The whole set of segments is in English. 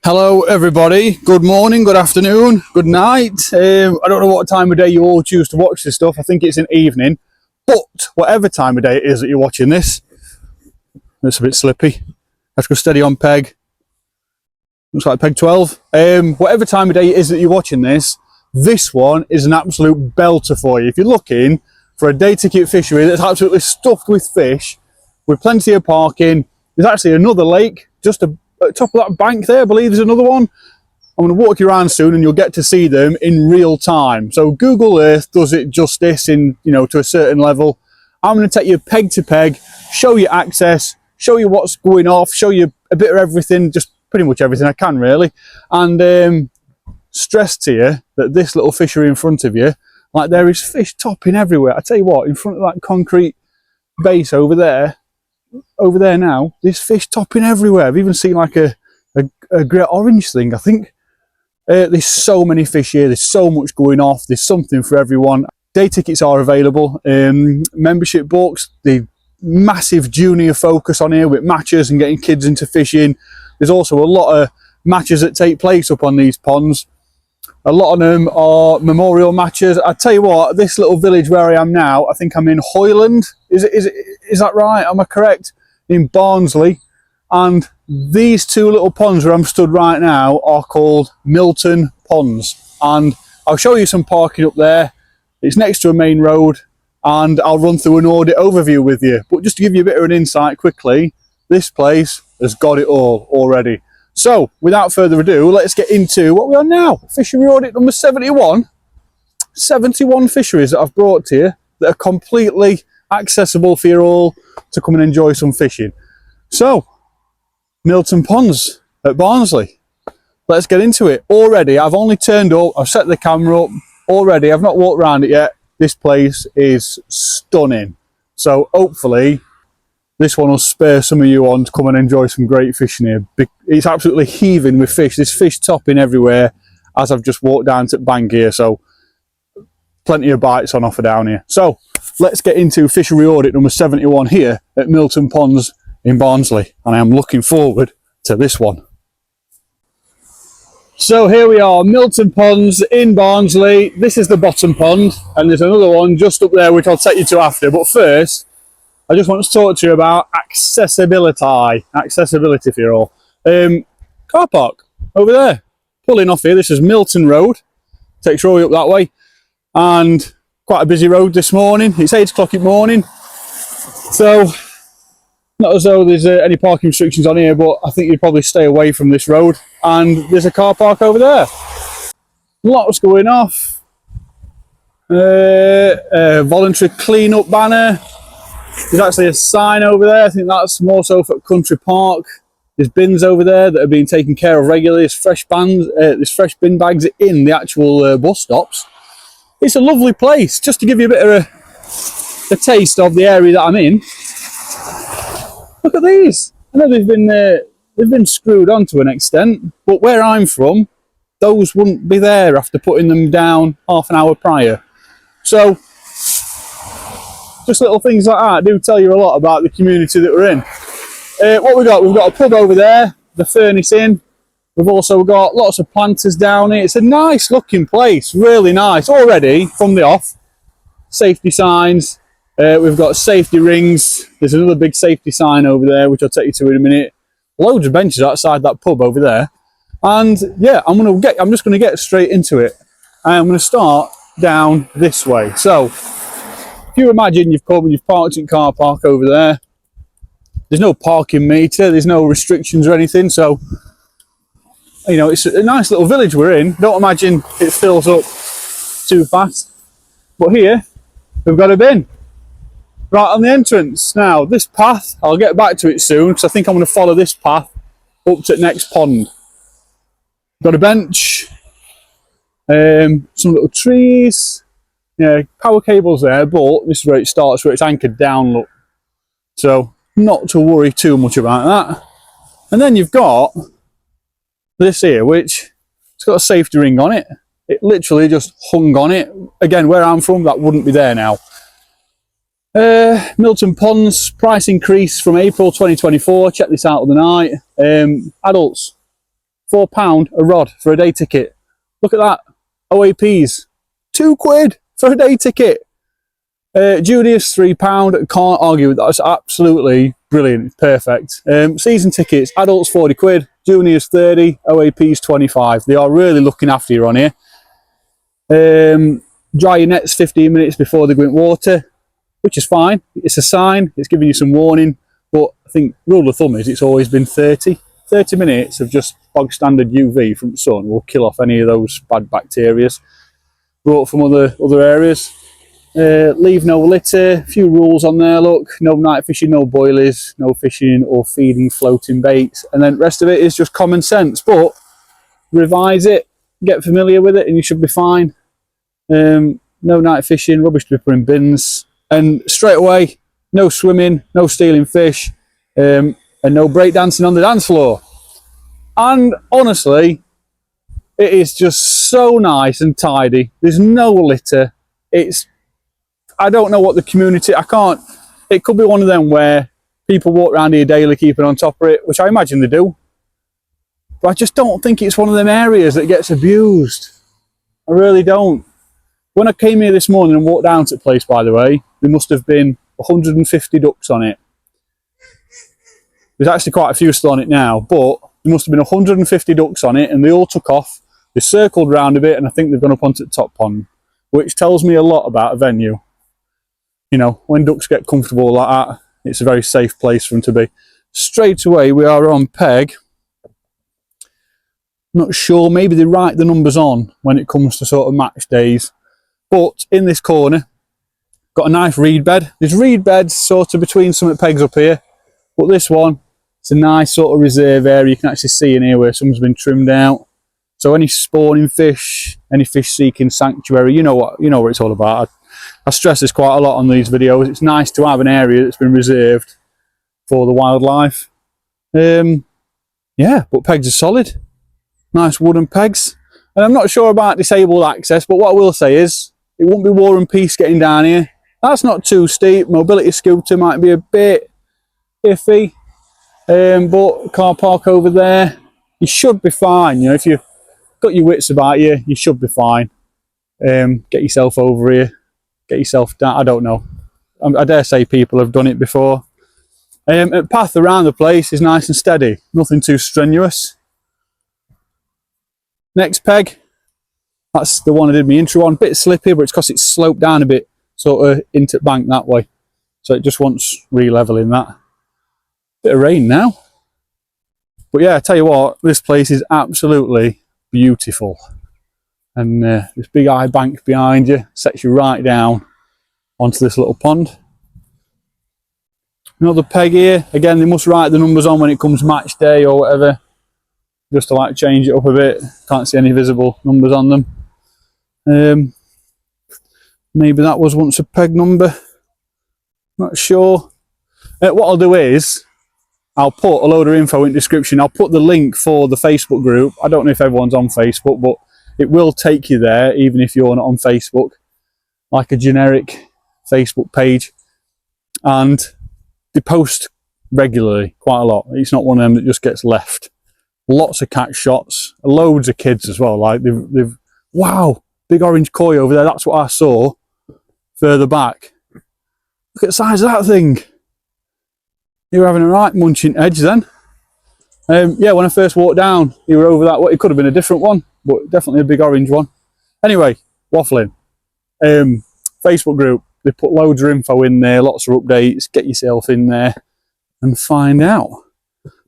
Hello everybody, good morning, good afternoon, good night. I don't know what time of day you all choose to watch this stuff. I think it's an evening, but whatever time of day it is that you're watching this, it's a bit slippy. Let's go steady on peg. Looks like peg 12. Whatever time of day it is that you're watching this, this one is an absolute belter for you. If you're looking for a day ticket fishery that's absolutely stuffed with fish, with plenty of parking, there's actually another lake just at the top of that bank there. I believe there's another one. I'm going to walk you around soon and you'll get to see them in real time. So Google Earth does it justice in, to a certain level. I'm going to take you peg to peg, show you access, show you what's going off, show you a bit of everything, just pretty much everything I can really. And stress to you that this little fishery in front of you, like there is fish topping everywhere. I tell you what, in front of that concrete base over there now, there's fish topping everywhere. I've even seen like a great orange thing, I think. There's so many fish here, there's so much going off, there's something for everyone. Day tickets are available, membership books, the massive junior focus on here with matches and getting kids into fishing. There's also a lot of matches that take place up on these ponds. A lot of them are memorial matches. I tell you what, this little village where I am now, I think I'm in Hoyland. Is that right? Am I correct? In Barnsley. And these two little ponds where I'm stood right now are called Milton ponds. And I'll show you some parking up there. It's next to a main road and I'll run through an audit overview with you. But just to give you a bit of an insight quickly, this place has got it all already. So, without further ado, let's get into what we are now. Fishery audit number 71. 71 fisheries that I've brought to you that are completely accessible for you all to come and enjoy some fishing. So, Milton Ponds at Barnsley. Let's get into it. Already, I've only turned up, I've set the camera up. Already, I've not walked around it yet. This place is stunning. So, hopefully, this one will spur some of you on to come and enjoy some great fishing here. It's absolutely heaving with fish. There's fish topping everywhere as I've just walked down to the bank here. So plenty of bites on offer down here. So let's get into fishery audit number 71 here at Milton Ponds in Barnsley. And I am looking forward to this one. So here we are, Milton Ponds in Barnsley. This is the bottom pond. And there's another one just up there, which I'll take you to after. But first, I just want to talk to you about accessibility for you all. Car park over there, pulling off here. This is Milton Road, takes you all the way up that way, and quite a busy road this morning. It's 8 o'clock in the morning, so not as though there's any parking restrictions on here, but I think you'd probably stay away from this road. And there's a car park over there. Lots going off. Voluntary clean-up banner. There's actually a sign over there. I think that's more so for Country Park. There's bins over there that are being taken care of regularly. There's fresh bin bags in the actual bus stops. It's a lovely place. Just to give you a bit of a taste of the area that I'm in. Look at these. I know they've been screwed on to an extent, but where I'm from, those wouldn't be there after putting them down half an hour prior. So, just little things like that do tell you a lot about the community that we're in. What we've got a pub over there, the Furnace Inn. We've also got lots of planters down here. It's a nice looking place, really nice. Already, from the off, safety signs. We've got safety rings. There's another big safety sign over there, which I'll take you to in a minute. Loads of benches outside that pub over there. And yeah, I'm just going to get straight into it. I'm going to start down this way. So, if you imagine you've come and you've parked in car park over there, there's no parking meter, there's no restrictions or anything, so it's a nice little village we're in. Don't imagine it fills up too fast. But here we've got a bin right on the entrance. Now this path, I'll get back to it soon because I think I'm going to follow this path up to the next pond. Got a bench, some little trees. Yeah, power cables there, but this is where it starts, where it's anchored down, look. So, not to worry too much about that. And then you've got this here, which it's got a safety ring on it. It literally just hung on it. Again, where I'm from, that wouldn't be there now. Milton Ponds, price increase from April 2024. Check this out of the night. Adults, £4 a rod for a day ticket. Look at that. OAPs, £2 for a day ticket. Juniors, £3. Can't argue with that. It's absolutely brilliant. It's perfect. Season tickets, adults £40, juniors 30, OAPs 25. They are really looking after you on here. Dry your nets 15 minutes before they go in water, which is fine. It's a sign. It's giving you some warning. But I think rule of thumb is it's always been 30 minutes of just bog standard UV from the sun will kill off any of those bad bacteria brought from other areas. Leave no litter, a few rules on there, look, no night fishing, no boilies, no fishing or feeding floating baits, and then the rest of it is just common sense, but revise it, get familiar with it and you should be fine. No night fishing, rubbish to be put in bins, and straight away, no swimming, no stealing fish, and no breakdancing on the dance floor. And honestly, it is just so nice and tidy. There's no litter. I don't know what the community, it could be one of them where people walk around here daily keeping on top of it, which I imagine they do. But I just don't think it's one of them areas that gets abused. I really don't. When I came here this morning and walked down to the place, by the way, there must have been 150 ducks on it. There's actually quite a few still on it now, but there must have been 150 ducks on it and they all took off. They circled round a bit and I think they've gone up onto the top pond, which tells me a lot about a venue. You know, when ducks get comfortable like that, it's a very safe place for them to be. Straight away, we are on peg. Not sure, maybe they write the numbers on when it comes to sort of match days. But in this corner, got a nice reed bed. There's reed beds sort of between some pegs up here. But this one, it's a nice sort of reserve area. You can actually see in here where someone's been trimmed out. So any spawning fish, any fish seeking sanctuary, you know what it's all about. I stress this quite a lot on these videos. It's nice to have an area that's been reserved for the wildlife. Yeah, but pegs are solid. Nice wooden pegs. And I'm not sure about disabled access, but what I will say is it won't be war and peace getting down here. That's not too steep. Mobility scooter might be a bit iffy. But car park over there, you should be fine. You know, if you've got your wits about you, you should be fine. Get yourself over here. Get yourself down. I don't know. I dare say people have done it before. The path around the place is nice and steady. Nothing too strenuous. Next peg. That's the one I did my intro on. Bit slippy, but it's because it's sloped down a bit, sort of into the bank that way. So it just wants re-leveling that. Bit of rain now. But yeah, I tell you what, this place is absolutely beautiful. And this big high bank behind you sets you right down onto this little pond. Another peg here. Again, they must write the numbers on when it comes match day or whatever, just to like change it up a bit. Can't see any visible numbers on them. Maybe that was once a peg number. Not sure. What I'll do is I'll put a load of info in the description. I'll put the link for the Facebook group. I don't know if everyone's on Facebook, but it will take you there even if you're not on Facebook, like a generic Facebook page. And they post regularly, quite a lot. It's not one of them that just gets left. Lots of catch shots, loads of kids as well. Like they've wow, big orange koi over there. That's what I saw further back. Look at the size of that thing. You were having a right munching edge then. Yeah, when I first walked down, you were over that way. It could have been a different one, but definitely a big orange one. Anyway, waffling. Facebook group, they put loads of info in there, lots of updates. Get yourself in there and find out.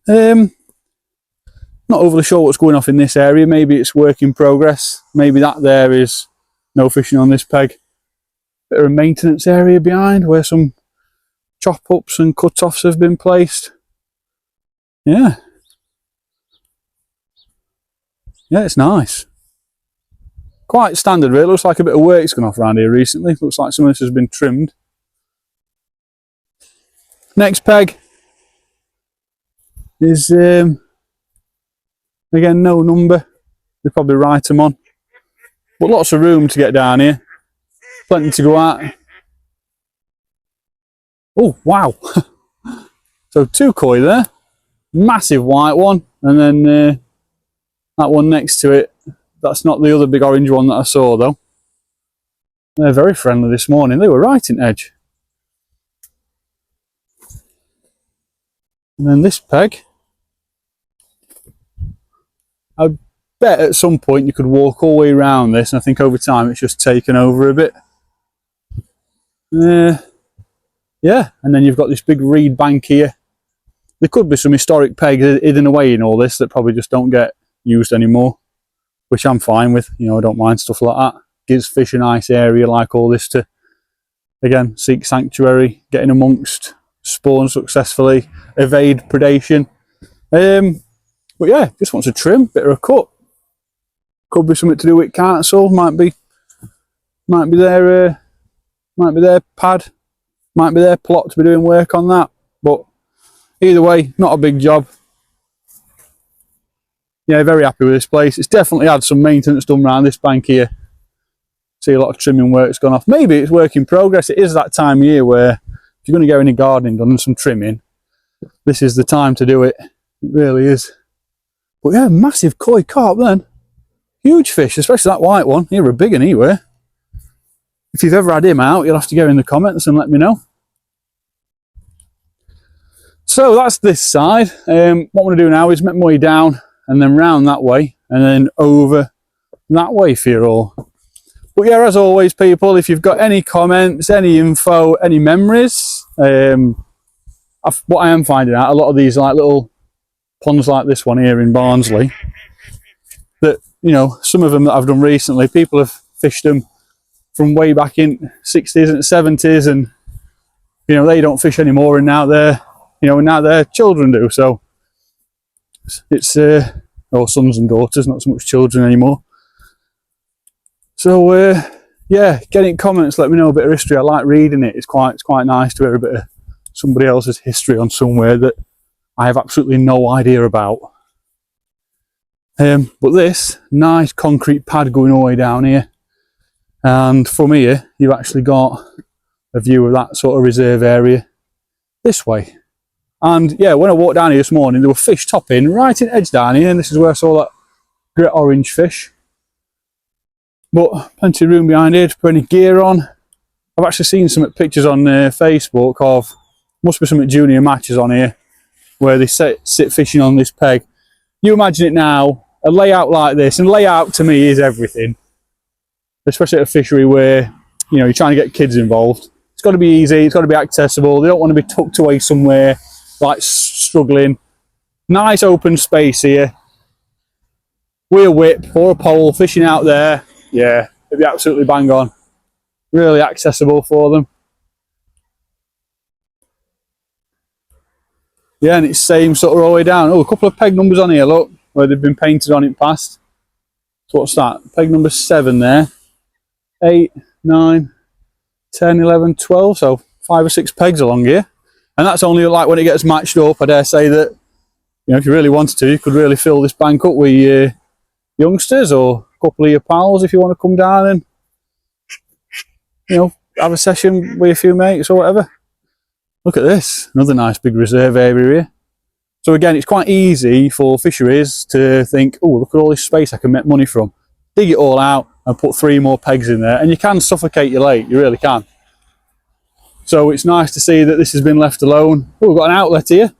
Not overly sure what's going off in this area. Maybe it's work in progress. Maybe that there is no fishing on this peg. Bit of a maintenance area behind where some chop ups and cut offs have been placed. Yeah. Yeah, it's nice. Quite standard really. Looks like a bit of work's gone off around here recently. Looks like some of this has been trimmed. Next peg is again no number. They probably write them on. But lots of room to get down here. Plenty to go at. Oh wow. So two koi there. Massive white one, and then That one next to it, that's not the other big orange one that I saw though. They're very friendly this morning. They were right in edge. And then this peg, I bet at some point you could walk all the way around this, and I think over time it's just taken over a bit. Yeah, and then you've got this big reed bank here. There could be some historic pegs hidden away in all this that probably just don't get used anymore, which I'm fine with. You know, I don't mind stuff like that. Gives fish a nice area like all this to, again, seek sanctuary, get in amongst, spawn successfully, evade predation. But yeah, just wants a trim, bit of a cut. Could be something to do with council. Might be their pad, might be their plot to be doing work on that. But either way, not a big job. Yeah, very happy with this place. It's definitely had some maintenance done around this bank here. See a lot of trimming work's gone off. Maybe it's work in progress. It is that time of year where if you're going to get any gardening done and some trimming, this is the time to do it. It really is. But yeah, massive koi carp then. Huge fish, especially that white one. You're a big one anyway. If you've ever had him out, you'll have to go in the comments and let me know. So that's this side. What I'm going to do now is make my way down and then round that way and then over that way for you all. But yeah, as always, people, if you've got any comments, any info, any memories, what I am finding out, a lot of these like little ponds like this one here in Barnsley, that, you know, some of them that I've done recently, people have fished them from way back in 60s and 70s, and you know, they don't fish anymore, and now they're, you know, now their children do. So it's or sons and daughters, not so much children anymore. So yeah, getting comments, let me know a bit of history. I like reading it. It's quite nice to hear a bit of somebody else's history on somewhere that I have absolutely no idea about. But this nice concrete pad going all the way down here, and from here you've actually got a view of that sort of reserve area this way. And yeah, when I walked down here this morning, there were fish topping right in edge down here, and this is where I saw that great orange fish. But plenty of room behind here to put any gear on. I've actually seen some pictures on Facebook of, must be some junior matches on here, where they sit fishing on this peg. You imagine it now, a layout like this, and layout to me is everything, especially at a fishery where, you know, you're trying to get kids involved. It's got to be easy, it's got to be accessible. They don't want to be tucked away somewhere like struggling. Nice open space here. With a whip or a pole, fishing out there. Yeah, it'd be absolutely bang on. Really accessible for them. Yeah, and it's same sort of all the way down. Oh, a couple of peg numbers on here, look, where they've been painted on it past. So what's that? Peg number 7 there. 8, 9, 10, 11, 12. So 5 or 6 pegs along here. And that's only like when it gets matched up. I dare say that, you know, if you really wanted to, you could really fill this bank up with youngsters or a couple of your pals if you want to come down and, you know, have a session with a few mates or whatever. Look at this, another nice big reserve area here. So again, it's quite easy for fisheries to think, oh, look at all this space I can make money from. Dig it all out and put 3 more pegs in there, and you can suffocate your lake, you really can. So it's nice to see that this has been left alone. Oh, we've got an outlet here.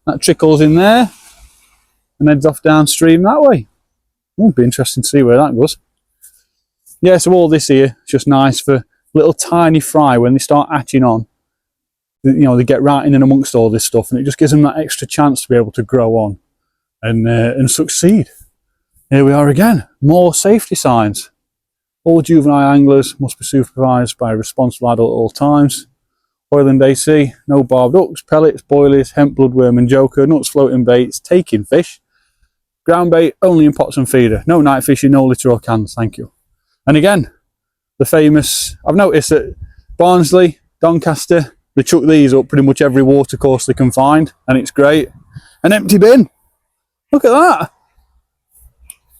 That trickles in there and heads off downstream that way. It'll be interesting to see where that goes. Yeah, so all this here is just nice for little tiny fry when they start hatching on. You know, they get right in and amongst all this stuff, and it just gives them that extra chance to be able to grow on and succeed. Here we are again, more safety signs. All juvenile anglers must be supervised by a responsible adult at all times. Oil and AC, no barbed hooks, pellets, boilies, hemp bloodworm and joker, nuts, floating baits, taking fish. Ground bait only in pots and feeder. No night fishing, no litter or cans, thank you. And again, the famous, I've noticed that Barnsley, Doncaster, they chuck these up pretty much every water course they can find, and it's great. An empty bin. Look at that.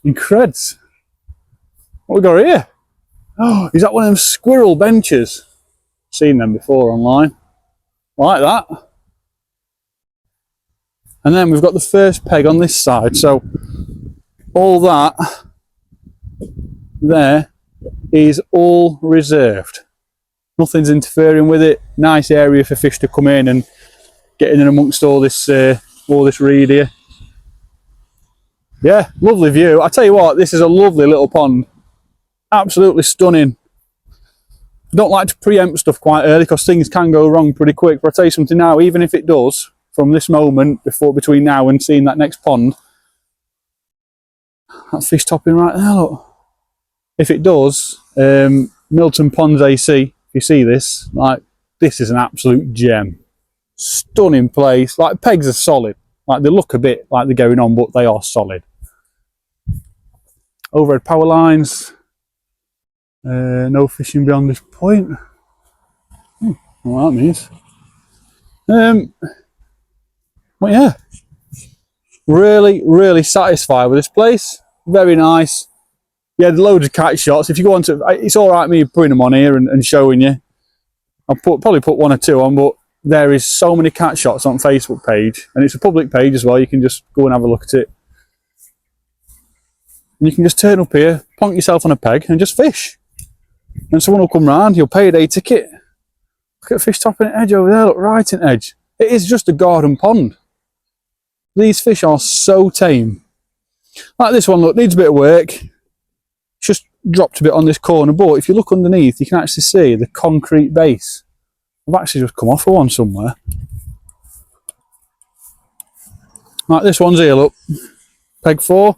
Increds. What we got here? Oh, is that one of them squirrel benches? Seen them before online. Like that. And then we've got the first peg on this side. So all that there is all reserved. Nothing's interfering with it. Nice area for fish to come in and get in amongst all this reed here. Yeah, lovely view. I tell you what, this is a lovely little pond. Absolutely stunning. I don't like to preempt stuff quite early because things can go wrong pretty quick. But I'll tell you something now, even if it does, from this moment between now and seeing that next pond, that fish topping right there, look. If it does, Milton Ponds AC, if you see this, like, this is an absolute gem. Stunning place. Like, pegs are solid. Like, they look a bit like they're going on, but they are solid. Overhead power lines. No fishing beyond this point. What that means. But yeah, really satisfied with this place. Very nice. Yeah, loads of catch shots. If you go on to, it's all right me putting them on here and showing you. I'll probably put one or two on, but there is so many catch shots on Facebook page, and it's a public page as well. You can just go and have a look at it. And you can just turn up here, plonk yourself on a peg, and just fish. And someone will come round, you'll pay a day ticket. Look at fish topping the edge over there, look, right in edge. It is just a garden pond. These fish are so tame. Like this one, look, needs a bit of work. It's just dropped a bit on this corner, but if you look underneath, you can actually see the concrete base. I've actually just come off of one somewhere. Like this one's here, look. Peg 4.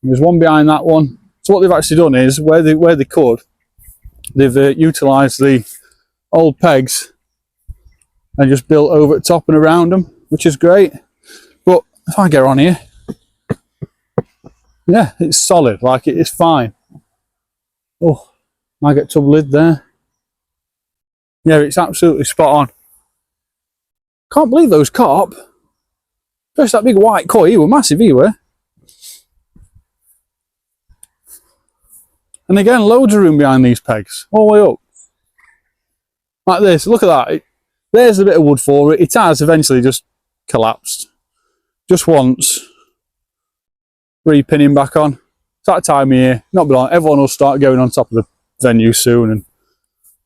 There's one behind that one. So what they've actually done is, where they could, they've utilised the old pegs and just built over the top and around them, which is great. But if I get on here, yeah, it's solid, like it's fine. Oh, I get tub lid there. Yeah, it's absolutely spot on. Can't believe those carp. Just that big white koi, he were massive, he were. And again, loads of room behind these pegs, all the way up. Like this, look at that. There's a bit of wood for it. It has eventually just collapsed. Just once. Repinning back on. It's that time of year. Not be long. Everyone will start going on top of the venue soon, and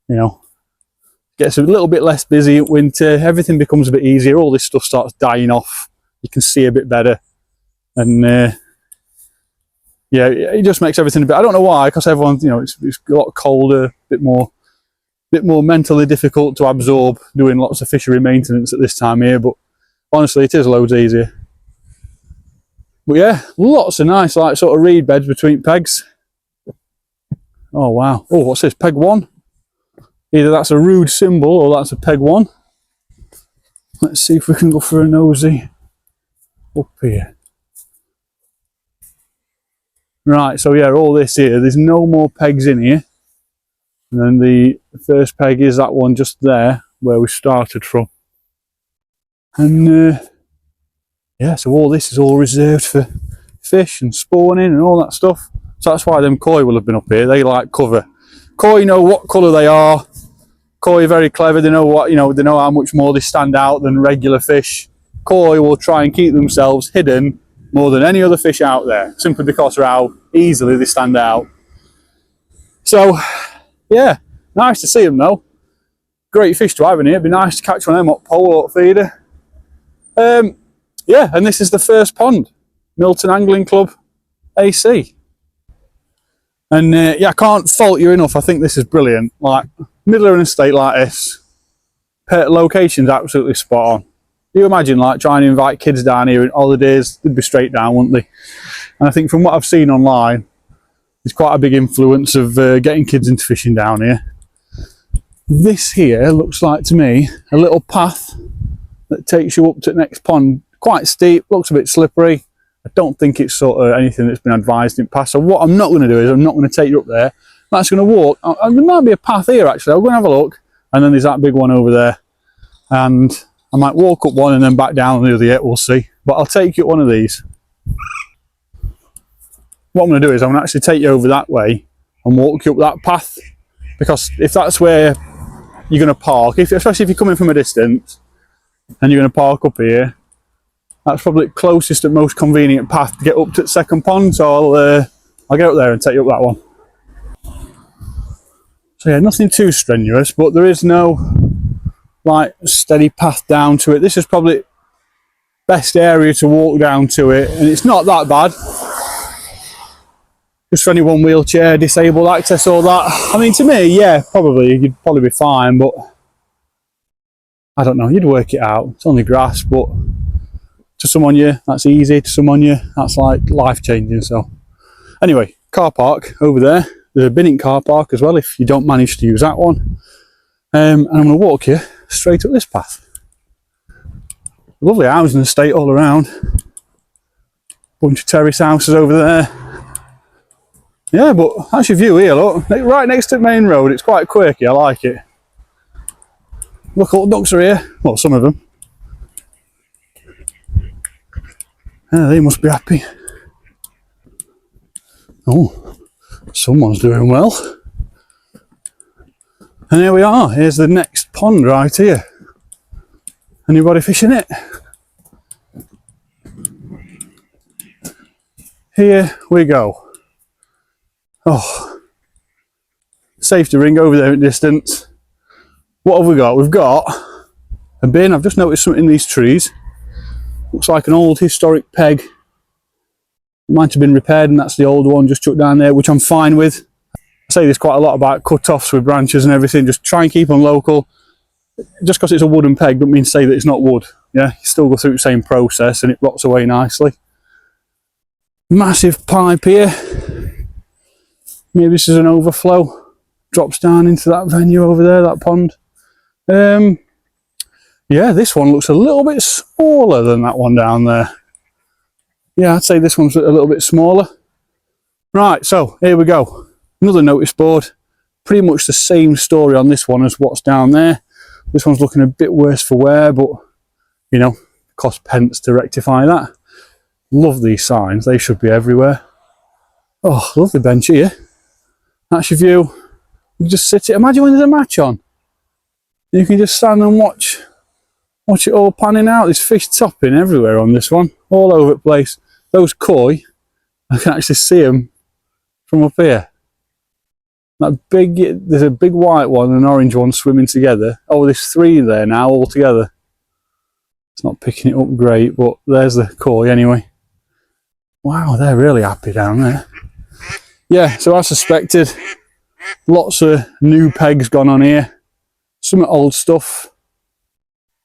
you know, gets a little bit less busy at winter. Everything becomes a bit easier. All this stuff starts dying off. You can see a bit better, and yeah, it just makes everything a bit. I don't know why, because everyone, you know, it's a lot colder, a bit more mentally difficult to absorb doing lots of fishery maintenance at this time of year. But honestly, it is loads easier. But yeah, lots of nice, like, sort of reed beds between pegs. Oh wow! Oh, what's this? Peg 1. Either that's a rude symbol or that's a peg 1. Let's see if we can go for a nosy up here. Right, so yeah, all this here, there's no more pegs in here. And then the first peg is that one just there, where we started from. And yeah, so all this is all reserved for fish and spawning and all that stuff. So that's why them koi will have been up here. They like cover. Koi know what colour they are. Koi are very clever. They know what, you know, they know how much more they stand out than regular fish. Koi will try and keep themselves hidden more than any other fish out there, simply because of how easily they stand out. So yeah, nice to see them though. Great fish to have in here. It'd be nice to catch one of them up pole or feeder. Yeah, and this is the first pond, Milton Angling Club AC. And yeah, I can't fault you enough. I think this is brilliant. Like, middle of an estate like this, location's absolutely spot on. You imagine like trying to invite kids down here in holidays, they'd be straight down, wouldn't they? And I think from what I've seen online, there's quite a big influence of getting kids into fishing down here. This here looks like to me a little path that takes you up to the next pond. Quite steep, looks a bit slippery. I don't think it's sort of anything that's been advised in past. So what I'm not going to do is I'm not going to take you up there. I'm actually going to walk. There might be a path here actually. I'll go and have a look. And then there's that big one over there. And I might walk up one and then back down the other yet, we'll see. But I'll take you up one of these. What I'm going to do is I'm going to actually take you over that way and walk you up that path. Because if that's where you're going to park, especially if you're coming from a distance and you're going to park up here, That's probably the closest and most convenient path to get up to the second pond, so I'll get up there and take you up that one. So yeah, nothing too strenuous, but there is no like steady path down to it. This is probably the best area to walk down to it, and it's not that bad. Just for anyone wheelchair, disabled access, all that. I mean, to me, yeah, you'd probably be fine, but I don't know, you'd work it out. It's only grass, but to someone that's easy, to someone that's like life-changing. So anyway, car park over there. There's a binning car park as well if you don't manage to use that one. And I'm going to walk you straight up this path. Lovely housing estate all around. Bunch of terrace houses over there. Yeah, but that's your view here, look. Right next to the main road. It's quite quirky, I like it. Look, all the ducks are here. Well, some of them. Yeah, they must be happy. Oh, someone's doing well. And here we are. Here's the next pond right here. Anybody fishing it? Here we go. Oh, safety ring over there in the distance. What have we got? We've got a bin. I've just noticed something in these trees. Looks like an old historic peg. It might have been repaired, and that's the old one just chucked down there, which I'm fine with. I say this quite a lot about cut-offs with branches and everything. Just try and keep them local. Just because it's a wooden peg doesn't mean to say that it's not wood. Yeah, you still go through the same process and it rots away nicely. Massive pipe here. Maybe this is an overflow. Drops down into that venue over there, that pond. Yeah, this one looks a little bit smaller than that one down there. Yeah, I'd say this one's a little bit smaller. Right, so here we go. Another notice board. Pretty much the same story on this one as what's down there. This one's looking a bit worse for wear, but you know, cost pence to rectify that. Love these signs, they should be everywhere. Oh, lovely bench here. That's your view. You can just sit it. Imagine when there's a match on. You can just stand and watch it all panning out. There's fish topping everywhere on this one, all over the place. Those koi, I can actually see them from up here. There's a big white one and an orange one swimming together. Oh, there's three there now all together. It's not picking it up great, but there's the koi anyway. Wow, they're really happy down there. Yeah, so as suspected, lots of new pegs gone on here. Some old stuff,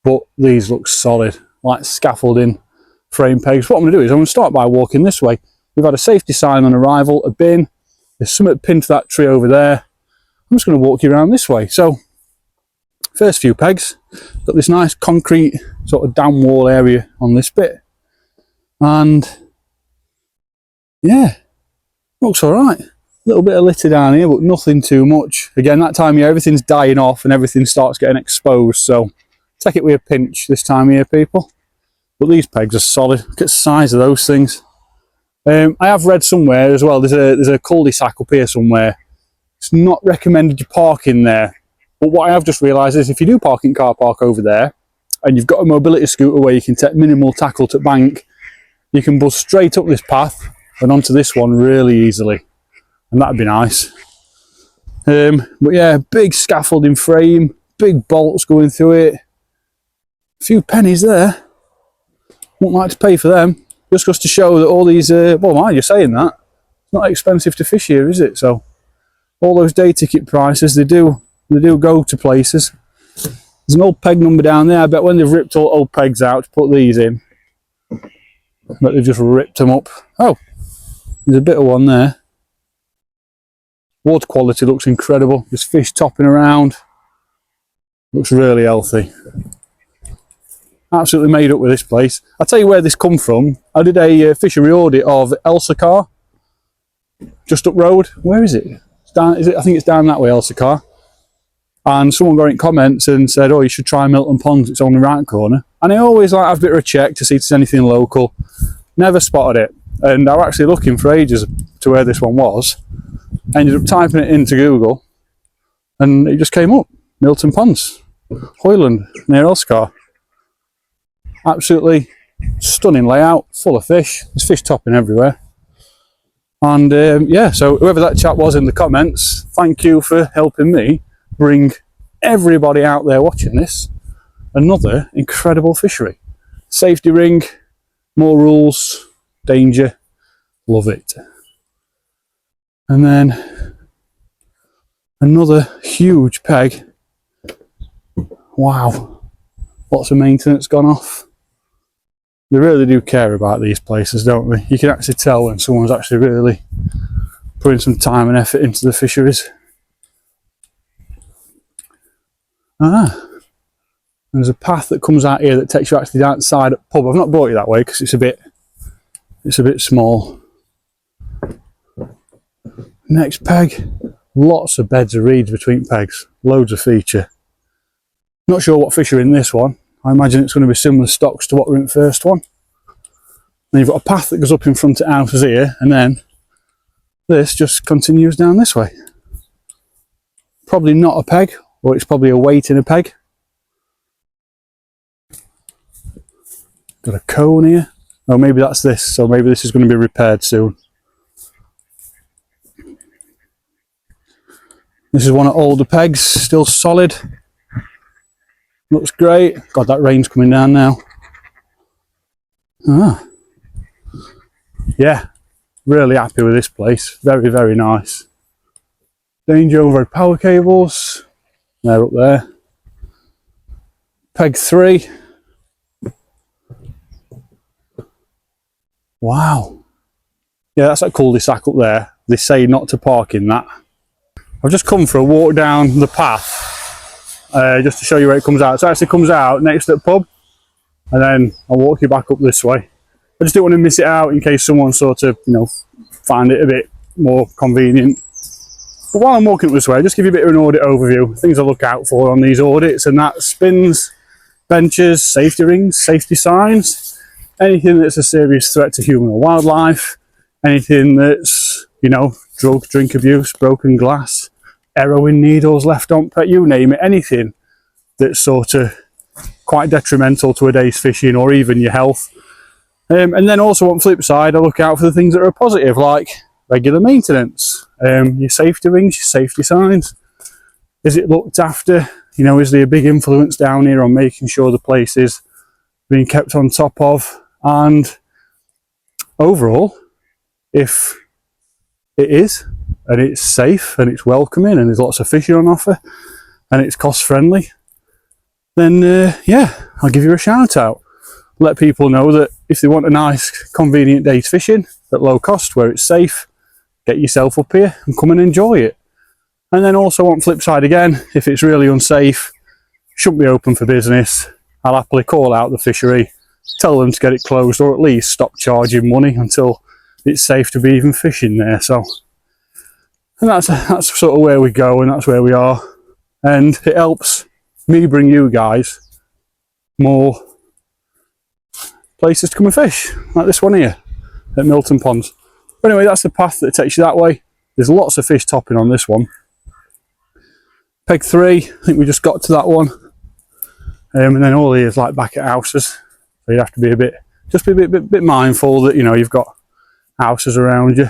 but these look solid, like scaffolding frame pegs. What I'm going to do is I'm going to start by walking this way. We've had a safety sign on arrival, a bin. There's something pinned to that tree over there. I'm just going to walk you around this way. So, first few pegs. Got this nice concrete sort of dam wall area on this bit. And, yeah, looks alright. A little bit of litter down here, but nothing too much. Again, that time of year, everything's dying off and everything starts getting exposed. So, take it with a pinch this time of year, people. But these pegs are solid. Look at the size of those things. I have read somewhere as well, there's a cul-de-sac up here somewhere. It's not recommended you park in there. But what I have just realised is if you do park in car park over there, and you've got a mobility scooter where you can take minimal tackle to bank, you can buzz straight up this path and onto this one really easily. And that'd be nice. But yeah, big scaffolding frame, big bolts going through it. A few pennies there. Wouldn't like to pay for them. Just goes to show that all these, well, mind you saying that, it's not expensive to fish here, is it? So, all those day ticket prices, they do go to places. There's an old peg number down there. I bet when they've ripped all old pegs out to put these in, I bet they've just ripped them up. Oh, there's a bit of one there. Water quality looks incredible. There's fish topping around. Looks really healthy. Absolutely made up with this place. I'll tell you where this come from. I did a fishery audit of Elsa, just up road. Where is it? It's down, I think it's down that way, Elsa. And someone got in comments and said, oh, you should try Milton Ponds, it's on the right corner. And I always like have a bit of a check to see if there's anything local. Never spotted it. And I was actually looking for ages to where this one was. Ended up typing it into Google and it just came up. Milton Ponds, Hoyland, near Elsa. Absolutely Stunning layout, full of fish. There's fish topping everywhere. And yeah, so whoever that chap was in the comments, thank you for helping me bring everybody out there watching this another incredible fishery. Safety ring, more rules, danger, love it. And then another huge peg. Wow, lots of maintenance gone off. They really do care about these places, don't they? You can actually tell when someone's actually really putting some time and effort into the fisheries. There's a path that comes out here that takes you actually outside at pub. I've not brought you that way because it's a bit small. Next peg, lots of beds of reeds between pegs, loads of feature. Not sure what fish are in this one. I imagine it's going to be similar stocks to what were in the first one. Then you've got a path that goes up in front of houses here, and then this just continues down this way. Probably not a peg, or it's probably a weight in a peg. Got a cone here. Oh, maybe that's this, so maybe this is going to be repaired soon. This is one of older pegs, still solid. Looks great. God, that rain's coming down now. Yeah, really happy with this place. Very, very nice. Danger overhead power cables. They're up there. Peg 3. Wow. Yeah, that's that cul-de-sac up there. They say not to park in that. I've just come for a walk down the path just to show you where it comes out. So it actually comes out next to the pub, and then I'll walk you back up this way. I just don't want to miss it out in case someone sort of, you know, find it a bit more convenient. But while I'm walking up this way, I'll just give you a bit of an audit overview. Things I look out for on these audits, and that spins, benches, safety rings, safety signs, anything that's a serious threat to human or wildlife, anything that's, you know, drug, drink abuse, broken glass, heroin needles left on pet, you name it, anything that's sort of quite detrimental to a day's fishing or even your health. And then also on the flip side, I look out for the things that are positive, like regular maintenance, your safety rings, your safety signs. Is it looked after? You know, is there a big influence down here on making sure the place is being kept on top of? And overall, if it is, and it's safe, and it's welcoming, and there's lots of fishing on offer, and it's cost friendly, then yeah, I'll give you a shout out. Let people know that if they want a nice, convenient day's fishing at low cost, where it's safe, get yourself up here and come and enjoy it. And then also on the flip side again, if it's really unsafe, shouldn't be open for business, I'll happily call out the fishery, tell them to get it closed, or at least stop charging money until it's safe to be even fishing there. So, and that's sort of where we go, and that's where we are. And it helps me bring you guys more places to come and fish, like this one here at Milton Ponds. But anyway, that's the path that takes you that way. There's lots of fish topping on this one. Peg 3, I think we just got to that one. And then all here is like back at houses. So you have to be a bit mindful that, you know, you've got houses around you.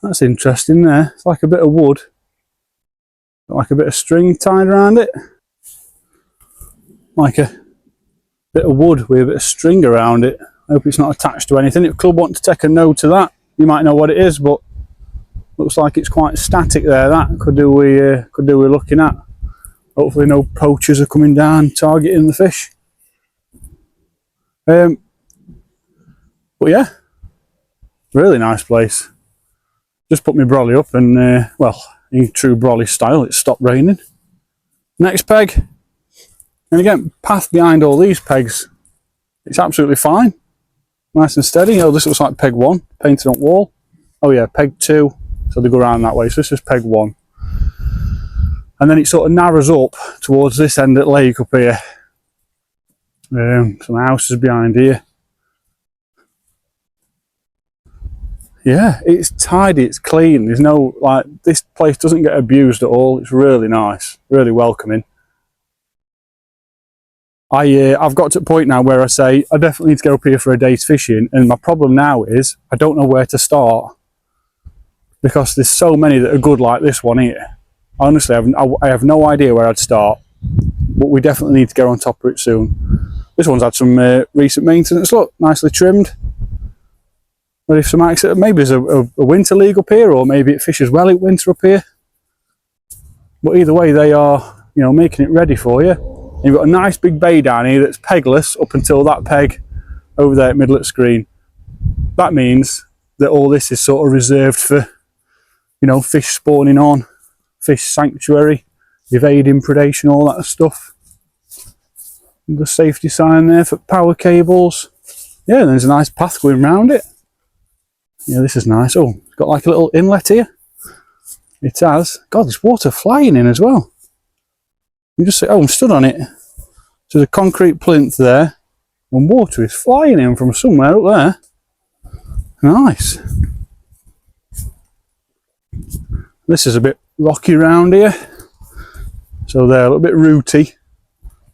That's interesting there. It's like a bit of wood. Like a bit of string tied around it. Like a bit of wood with a bit of string around it. I hope it's not attached to anything. If the club want to take a note to that, you might know what it is, but looks like it's quite static there. That could do with looking at. Hopefully no poachers are coming down targeting the fish. But yeah, really nice place. Just put my brolly up and well, in true brolly style, it stopped raining. Next peg. And again, path behind all these pegs, it's absolutely fine. Nice and steady. Oh, this looks like peg 1, painted on wall. Oh yeah, peg 2, so they go around that way. So this is peg 1. And then it sort of narrows up towards this end at lake up here. Some houses behind here. Yeah, it's tidy, it's clean. There's no, like, this place doesn't get abused at all. It's really nice, really welcoming. I've got to a point now where I say I definitely need to get up here for a day's fishing, and my problem now is I don't know where to start because there's so many that are good like this one here. Honestly, I have no idea where I'd start, but we definitely need to get on top of it soon. This one's had some recent maintenance. Look, nicely trimmed. But if some accident, maybe there's a winter league up here, or maybe it fishes well in winter up here. But either way, they are, you know, making it ready for you. And you've got a nice big bay down here that's pegless up until that peg over there at middle of the screen. That means that all this is sort of reserved for, you know, fish spawning on, fish sanctuary, evading predation, all that stuff. The safety sign there for power cables. Yeah, there's a nice path going round it. Yeah, this is nice. Oh, it's got like a little inlet here. It has. God, there's water flying in as well. You just say, oh, I'm stood on it. So there's a concrete plinth there, and water is flying in from somewhere up there. Nice. This is a bit rocky round here. So they're a little bit rooty.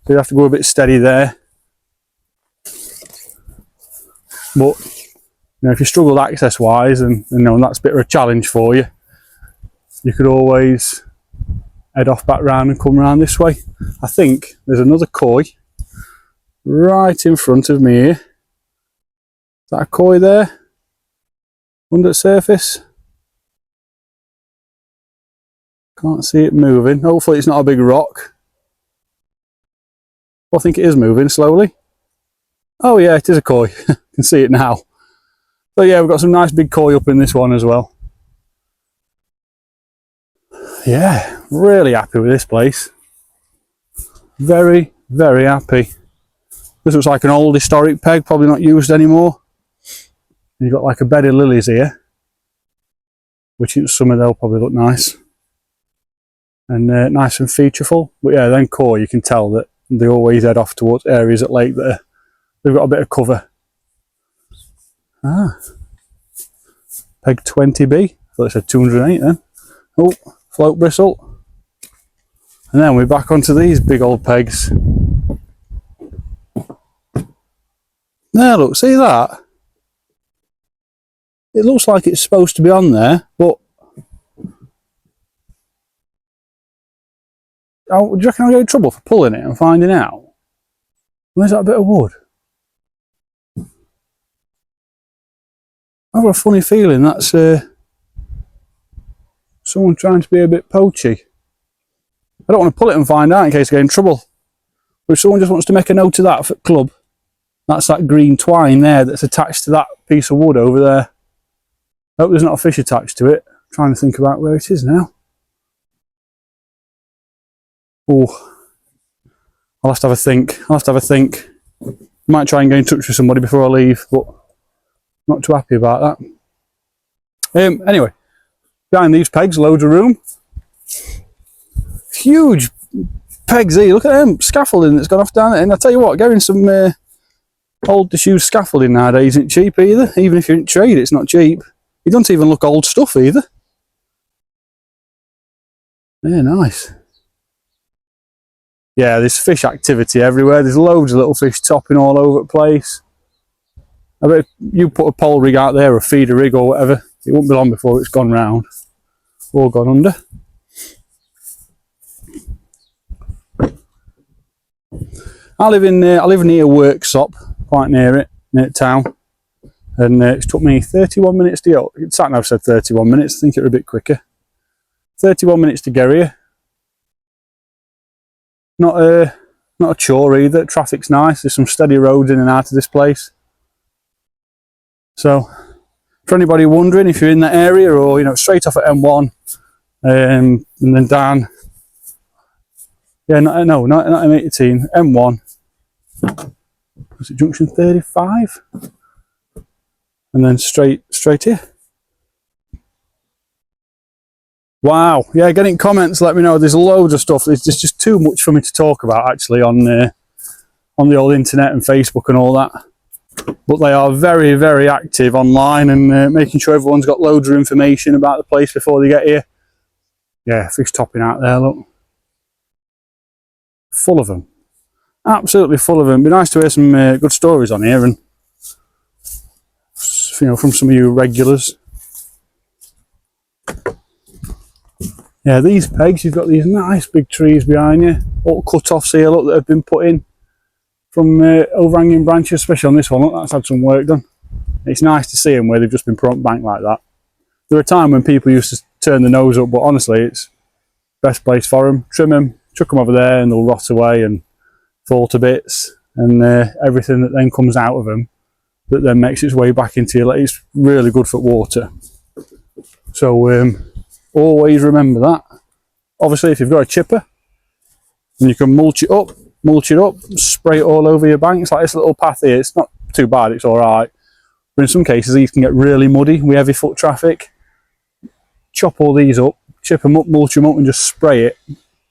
So you have to go a bit steady there. But you know, if you struggled access wise, and you know that's a bit of a challenge for you, you could always head off back round and come round this way. I think there's another koi right in front of me here. Is that a koi there under the surface? Can't see it moving. Hopefully it's not a big rock. I think it is moving slowly. Oh yeah, it is a koi. You can see it now. So yeah, we've got some nice big koi up in this one as well. Yeah, really happy with this place. Very, very happy. This looks like an old historic peg, probably not used anymore. You've got like a bed of lilies here, which in summer they'll probably look nice. And nice and featureful. But yeah, then koi, you can tell that they always head off towards areas at lake that they've got a bit of cover. Ah, peg 20B. I thought it said 208 then. Oh, float bristle. And then we're back onto these big old pegs. There, look, see that? It looks like it's supposed to be on there, but oh, do you reckon I'll get in trouble for pulling it and finding out? Where's that bit of wood? I've got a funny feeling that's someone trying to be a bit poachy. I don't want to pull it and find out in case I get in trouble. But if someone just wants to make a note of that for the club, that's that green twine there that's attached to that piece of wood over there. I hope there's not a fish attached to it. I'm trying to think about where it is now. Oh, I'll have to have a think. Might try and get in touch with somebody before I leave, but not too happy about that. Anyway, behind these pegs, loads of room. Huge pegs here. Look at them scaffolding that's gone off down there. And I tell you what, getting some old disused scaffolding nowadays isn't cheap either. Even if you're in trade, it's not cheap. It doesn't even look old stuff either. Yeah, nice. Yeah, there's fish activity everywhere. There's loads of little fish topping all over the place. I bet if you put a pole rig out there, or a feeder rig or whatever, it won't be long before it's gone round or gone under. I live near Worksop, quite near it, near town, and it's took me 31 minutes to get. It sat nav said 31 minutes. I think it was a bit quicker. 31 minutes to get here. Not a chore either. Traffic's nice. There's some steady roads in and out of this place. So, for anybody wondering if you're in that area, or you know, straight off at M1, and then down. Yeah, not M18, M1. Was it junction 35? And then straight here. Wow, yeah, get in comments, let me know. There's loads of stuff. There's just too much for me to talk about actually on the old internet and Facebook and all that. But they are very, very active online, and making sure everyone's got loads of information about the place before they get here. Yeah, fish topping out there, look. Full of them. Absolutely full of them. It'd be nice to hear some good stories on here, and you know, from some of you regulars. Yeah, these pegs, you've got these nice big trees behind you, all cut-offs here, look, that have been put in from overhanging branches, especially on this one. Look, that's had some work done. It's nice to see them where they've just been put on bank like that. There were a time when people used to turn the nose up, but honestly, it's best place for them. Trim them, chuck them over there, and they'll rot away and fall to bits, and everything that then comes out of them that then makes its way back into your lake. It's really good for water. So always remember that. Obviously, if you've got a chipper, and you can mulch it up, spray it all over your banks, like this little path here. It's not too bad, it's all right. But in some cases, these can get really muddy with heavy foot traffic. Chop all these up, chip them up, mulch them up, and just spray it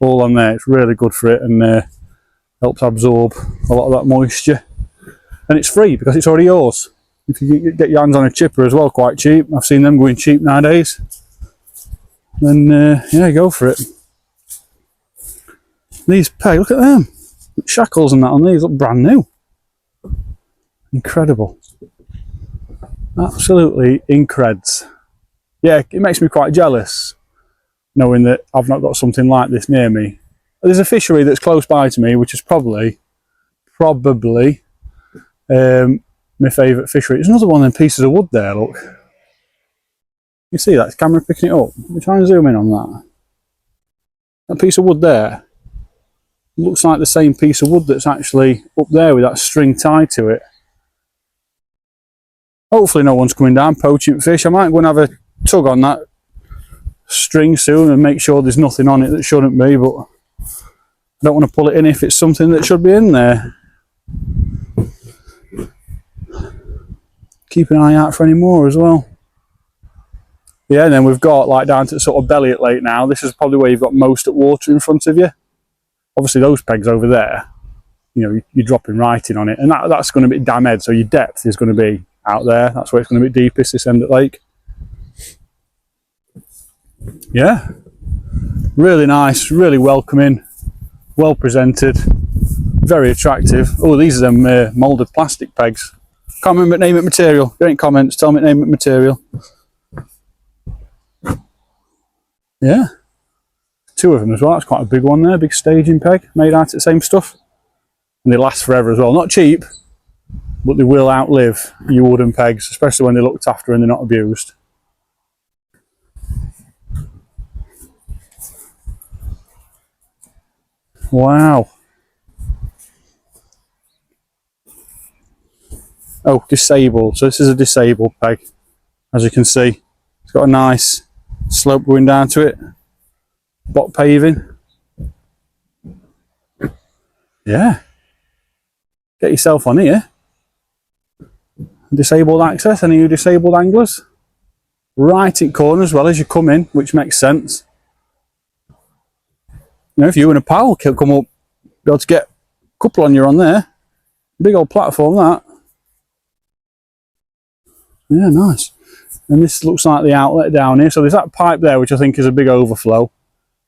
all on there. It's really good for it, and helps absorb a lot of that moisture. And it's free because it's already yours. If you get your hands on a chipper as well, quite cheap. I've seen them going cheap nowadays. Then yeah, go for it. These pegs, look at them. Shackles and that on these look brand new. Incredible. Absolutely increds. Yeah, it makes me quite jealous knowing that I've not got something like this near me. There's a fishery that's close by to me, which is probably my favourite fishery. There's another one of them pieces of wood there, look. You see that? It's camera picking it up. Let me try and zoom in on that. That piece of wood there looks like the same piece of wood that's actually up there with that string tied to it. Hopefully no one's coming down poaching fish. I might go and have a tug on that string soon and make sure there's nothing on it that shouldn't be, but I don't want to pull it in if it's something that should be in there. Keep an eye out for any more as well. Yeah, and then we've got like down to the sort of belly at lake now. This is probably where you've got most at water in front of you. Obviously those pegs over there, you know, you're dropping right in on it, and that's going to be dam head, so your depth is going to be out there. That's where it's going to be deepest, this end at lake. Yeah, really nice, really welcoming, well presented, very attractive. Oh, these are them moulded plastic pegs. Can't remember name it material. If there ain't comments, tell me name it material. Yeah, two of them as well. That's quite a big one there, big staging peg, made out of the same stuff. And they last forever as well. Not cheap, but they will outlive your wooden pegs, especially when they're looked after and they're not abused. Wow. Oh, disabled. So this is a disabled peg. As you can see, it's got a nice slope going down to it. Block paving. Yeah. Get yourself on here. Disabled access, any of you disabled anglers. Right in corner as well as you come in, which makes sense. You know, if you and a pal can come up, be able to get a couple on you on there. Big old platform that. Yeah, nice. And this looks like the outlet down here. So there's that pipe there, which I think is a big overflow.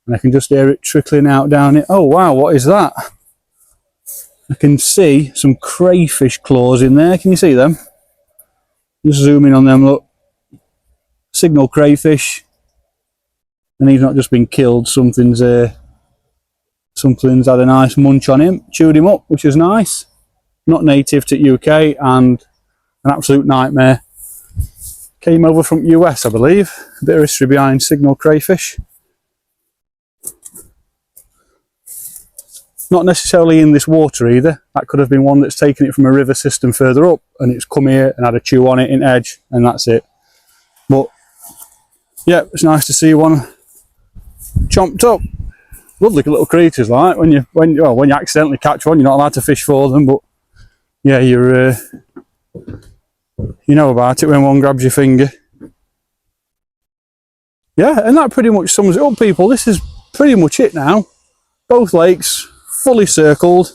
And I can just hear it trickling out down it. Oh wow, what is that? I can see some crayfish claws in there. Can you see them? Just zoom in on them, look. Signal crayfish. And he's not just been killed, something's had a nice munch on him, chewed him up, which is nice. Not native to UK and an absolute nightmare. Came over from US, I believe. A bit of history behind signal crayfish. Not necessarily in this water either. That could have been one that's taken it from a river system further up and it's come here and had a chew on it in edge, and that's it. But yeah, it's nice to see one chomped up. Lovely little creatures, like when you accidentally catch one, you're not allowed to fish for them, but yeah, you know about it when one grabs your finger. Yeah, and that pretty much sums it up, people. This is pretty much it now. Both lakes fully circled,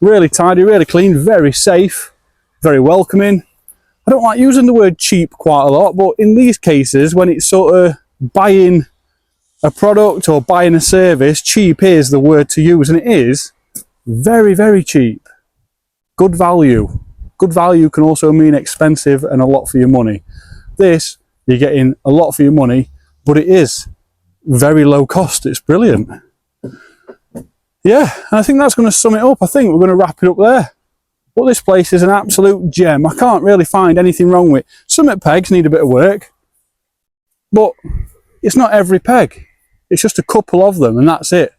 really tidy, really clean, very safe, very welcoming. I don't like using the word cheap quite a lot, but in these cases, when it's sort of buying a product or buying a service, cheap is the word to use, and it is. Very, very cheap. Good value. Good value can also mean expensive and a lot for your money. This, you're getting a lot for your money, but it is very low cost. It's brilliant. Yeah, and I think that's going to sum it up. I think we're going to wrap it up there. But this place is an absolute gem. I can't really find anything wrong with it. Some pegs need a bit of work, but it's not every peg. It's just a couple of them and that's it.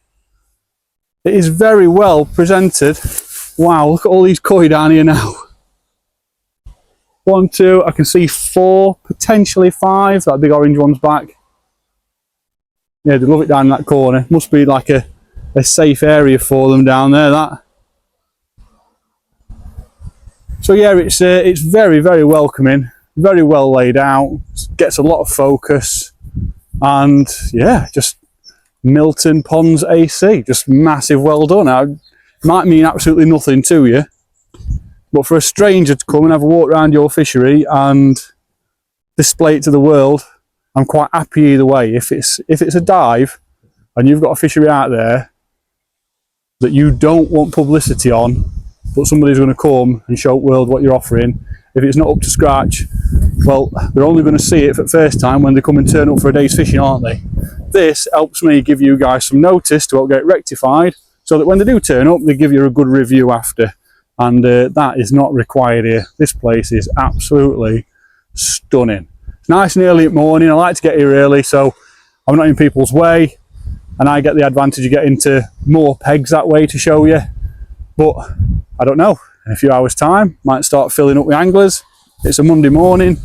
It is very well presented. Wow, look at all these koi down here now. 1, 2, I can see 4, potentially 5. That big orange one's back. Yeah, they love it down in that corner. Must be like a safe area for them down there, that. So yeah, it's very, very welcoming, very well laid out, gets a lot of focus, and yeah, just Milton Ponds AC, just massive well done. Now, it might mean absolutely nothing to you, but for a stranger to come and have a walk around your fishery and display it to the world, I'm quite happy either way. If it's a dive and you've got a fishery out there that you don't want publicity on, but somebody's going to come and show the world what you're offering, if it's not up to scratch, well, they're only going to see it for the first time when they come and turn up for a day's fishing, aren't they? This helps me give you guys some notice to help get it rectified, so that when they do turn up, they give you a good review after. And that is not required here. This place is absolutely stunning. It's nice and early in the morning. I like to get here early, so I'm not in people's way, and I get the advantage of getting to more pegs that way to show you. But I don't know, in a few hours time, might start filling up with anglers. It's a Monday morning,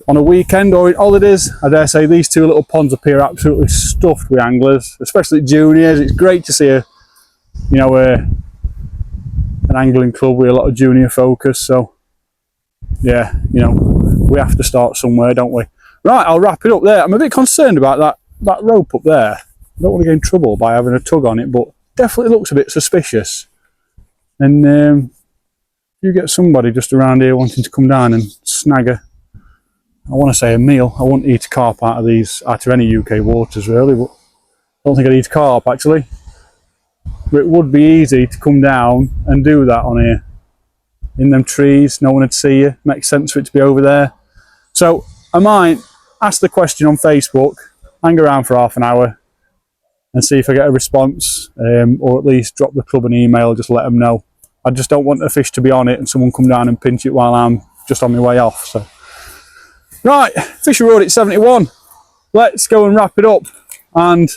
on a weekend or in holidays. I dare say these two little ponds up here are absolutely stuffed with anglers, especially juniors. It's great to see an angling club with a lot of junior focus. So yeah, we have to start somewhere, don't we? Right, I'll wrap it up there. I'm a bit concerned about that rope up there. I don't want to get in trouble by having a tug on it, but definitely looks a bit suspicious. And you get somebody just around here wanting to come down and snag I want to say a meal. I wouldn't eat carp out of any UK waters really, but I don't think I'd eat carp actually. But it would be easy to come down and do that on here. In them trees, no one would see you. Makes sense for it to be over there. So I might ask the question on Facebook, hang around for half an hour and see if I get a response, or at least drop the club an email, just let them know. I just don't want the fish to be on it and someone come down and pinch it while I'm just on my way off. So, right, Fishery Audit 71. Let's go and wrap it up. And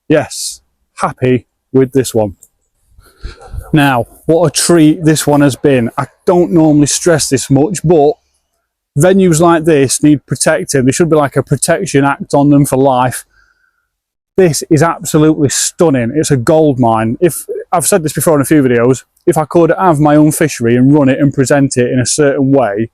yes, happy with this one. Now, what a treat this one has been. I don't normally stress this much, but venues like this need protecting. There should be like a protection act on them for life. This is absolutely stunning. It's a gold mine. If I've said this before in a few videos, if I could have my own fishery and run it and present it in a certain way,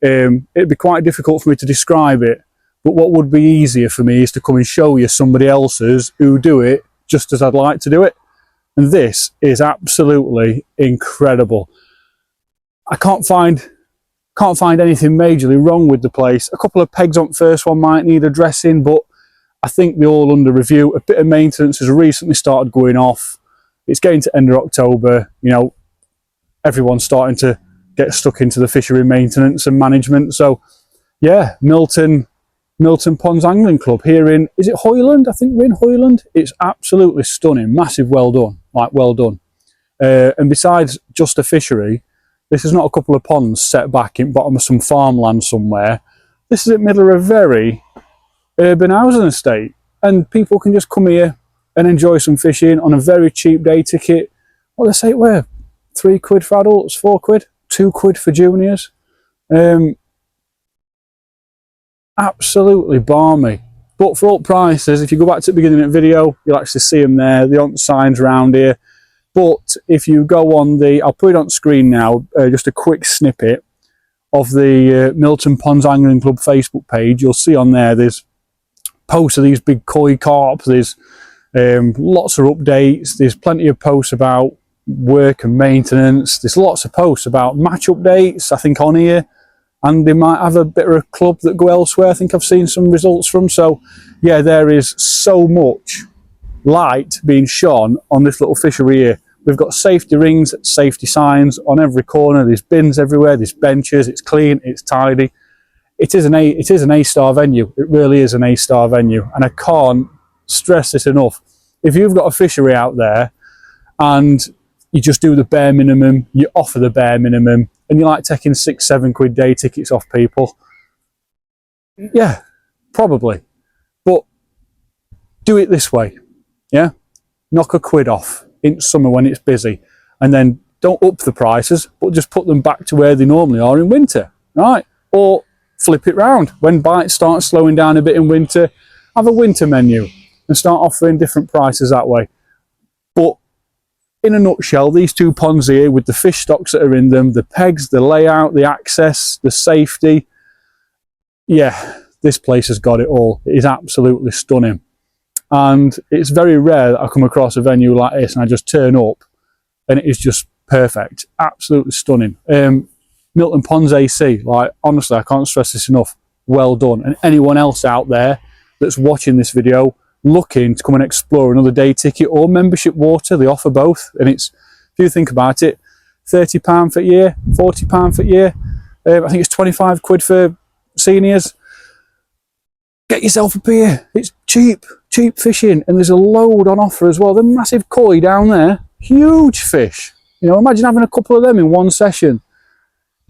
it'd be quite difficult for me to describe it. But what would be easier for me is to come and show you somebody else's who do it just as I'd like to do it. And this is absolutely incredible. I can't find anything majorly wrong with the place. A couple of pegs on the first one might need addressing, but I think they're all under review. A bit of maintenance has recently started going off. It's getting to end of October. Everyone's starting to get stuck into the fishery maintenance and management. So yeah, Milton Ponds Angling Club here in, is it Hoyland? I think we're in Hoyland. It's absolutely stunning. Massive well done, like well done. And besides just a fishery, this is not a couple of ponds set back in bottom of some farmland somewhere. This is in the middle of a very urban housing estate, and people can just come here and enjoy some fishing on a very cheap day ticket. What do they say it were? £3 for adults, £4, £2 for juniors. Absolutely balmy. But for all prices, if you go back to the beginning of the video, you'll actually see them there. They aren't signs around here. But if you go on I'll put it on screen now, just a quick snippet of the Milton Ponds Angling Club Facebook page. You'll see on there, there's posts of these big koi carp. There's lots of updates. There's plenty of posts about work and maintenance. There's lots of posts about match updates, I think, on here. And they might have a bit of a club that go elsewhere. I think I've seen some results from. So yeah, there is so much light being shone on this little fishery here. We've got safety rings, safety signs on every corner. There's bins everywhere, there's benches, it's clean, it's tidy. It is an A-star venue. It really is an A-star venue. And I can't stress this enough. If you've got a fishery out there and you just do the bare minimum, you offer the bare minimum, and you like taking £6-7 day tickets off people, yeah, probably. But do it this way, yeah? Knock a quid off in summer when it's busy, and then don't up the prices, but just put them back to where they normally are in winter, right? Or flip it round. When bites start slowing down a bit in winter, have a winter menu and start offering different prices that way. But in a nutshell, these two ponds here with the fish stocks that are in them, the pegs, the layout, the access, the safety, yeah, this place has got it all. It is absolutely stunning. And it's very rare that I come across a venue like this and I just turn up and it is just perfect. Absolutely stunning. Milton Ponds AC, like, honestly, I can't stress this enough. Well done. And anyone else out there that's watching this video looking to come and explore another day ticket or membership water, they offer both. And it's, if you think about it, £30 for a year, £40 for a year. I think it's £25 for seniors. Get yourself a beer. It's cheap fishing, and there's a load on offer as well. The massive koi down there, huge fish. You know, imagine having a couple of them in one session.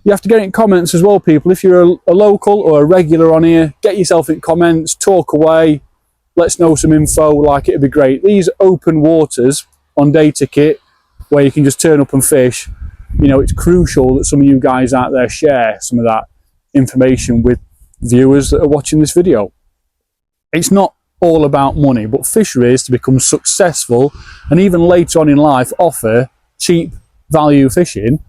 You have to get in comments as well, people. If you're a local or a regular on here, get yourself in comments, talk away, let's know some info, like, it'd be great. These open waters on day ticket where you can just turn up and fish, you know, it's crucial that some of you guys out there share some of that information with viewers that are watching this video. It's not all about money, but fisheries, to become successful and even later on in life offer cheap value fishing,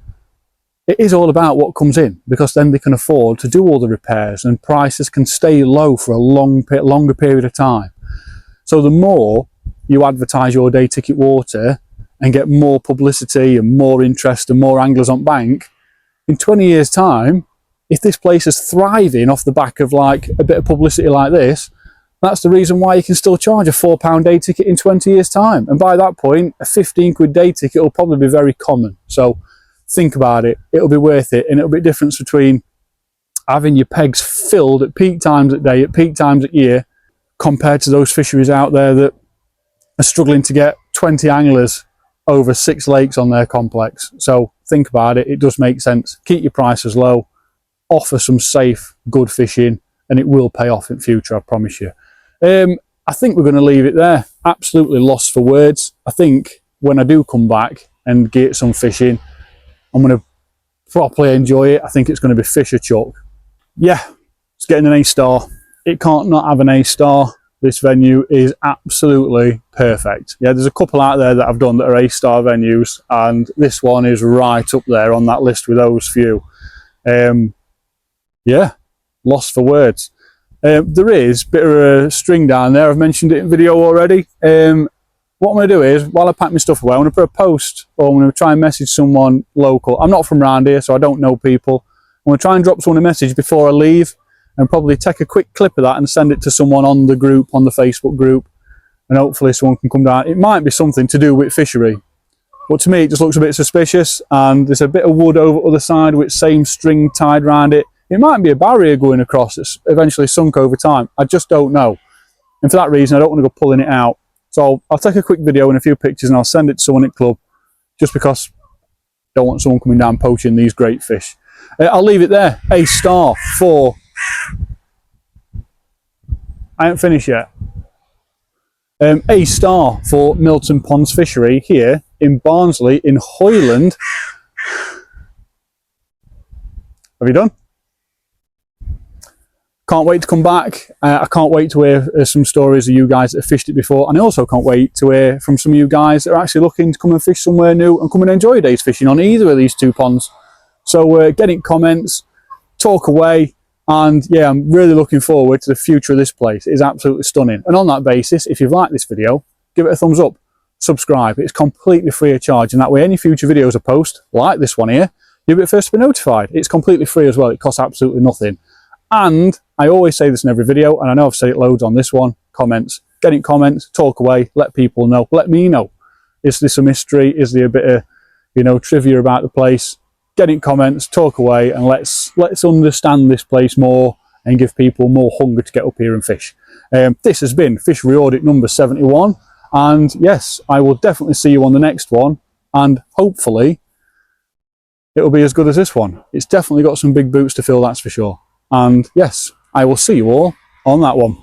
it is all about what comes in, because then they can afford to do all the repairs and prices can stay low for a longer period of time. So the more you advertise your day ticket water and get more publicity and more interest and more anglers on bank, in 20 years time, if this place is thriving off the back of like a bit of publicity like this, that's the reason why you can still charge a £4 day ticket in 20 years time. And by that point, a £15 day ticket will probably be very common. So think about it, it'll be worth it. And it'll be a difference between having your pegs filled at peak times at day, at peak times at year, compared to those fisheries out there that are struggling to get 20 anglers over 6 lakes on their complex. So think about it, it does make sense. Keep your prices low, offer some safe, good fishing, and it will pay off in future, I promise you. I think we're going to leave it there. Absolutely lost for words. I think when I do come back and get some fishing, I'm going to properly enjoy it. I think it's going to be fish or chuck. Yeah, it's getting an A-star. It can't not have an A-star. This venue is absolutely perfect. Yeah, there's a couple out there that I've done that are A-star venues, and this one is right up there on that list with those few. Yeah, lost for words. There is a bit of a string down there. I've mentioned it in video already. What I'm going to do is, while I pack my stuff away, I'm going to put a post, or I'm going to try and message someone local. I'm not from around here, so I don't know people. I'm going to try and drop someone a message before I leave, and probably take a quick clip of that and send it to someone on the group, on the Facebook group, and hopefully someone can come down. It might be something to do with fishery, but to me it just looks a bit suspicious, and there's a bit of wood over the other side with same string tied around it. It might be a barrier going across that's eventually sunk over time. I just don't know. And for that reason, I don't want to go pulling it out. So I'll take a quick video and a few pictures and I'll send it to someone at club, just because I don't want someone coming down poaching these great fish. I'll leave it there. A-star for... I haven't finished yet. A-star for Milton Ponds Fishery here in Barnsley in Hoyland. Have you done? Can't wait to come back. I can't wait to hear some stories of you guys that have fished it before, and I also can't wait to hear from some of you guys that are actually looking to come and fish somewhere new and come and enjoy a day's fishing on either of these two ponds. So get in comments, talk away, and yeah, I'm really looking forward to the future of this place. It is absolutely stunning. And on that basis, if you've liked this video, give it a thumbs up, subscribe. It's completely free of charge, and that way any future videos I post, like this one here, you'll be first to be notified. It's completely free as well. It costs absolutely nothing. And I always say this in every video, and I know I've said it loads on this one, comments. Get in comments, talk away, let people know, let me know. Is there some history? Is there a bit of, you know, trivia about the place? Get in comments, talk away, and let's understand this place more and give people more hunger to get up here and fish. This has been Fishery Audit number 71, and yes, I will definitely see you on the next one, and hopefully it'll be as good as this one. It's definitely got some big boots to fill, that's for sure. And yes, I will see you all on that one.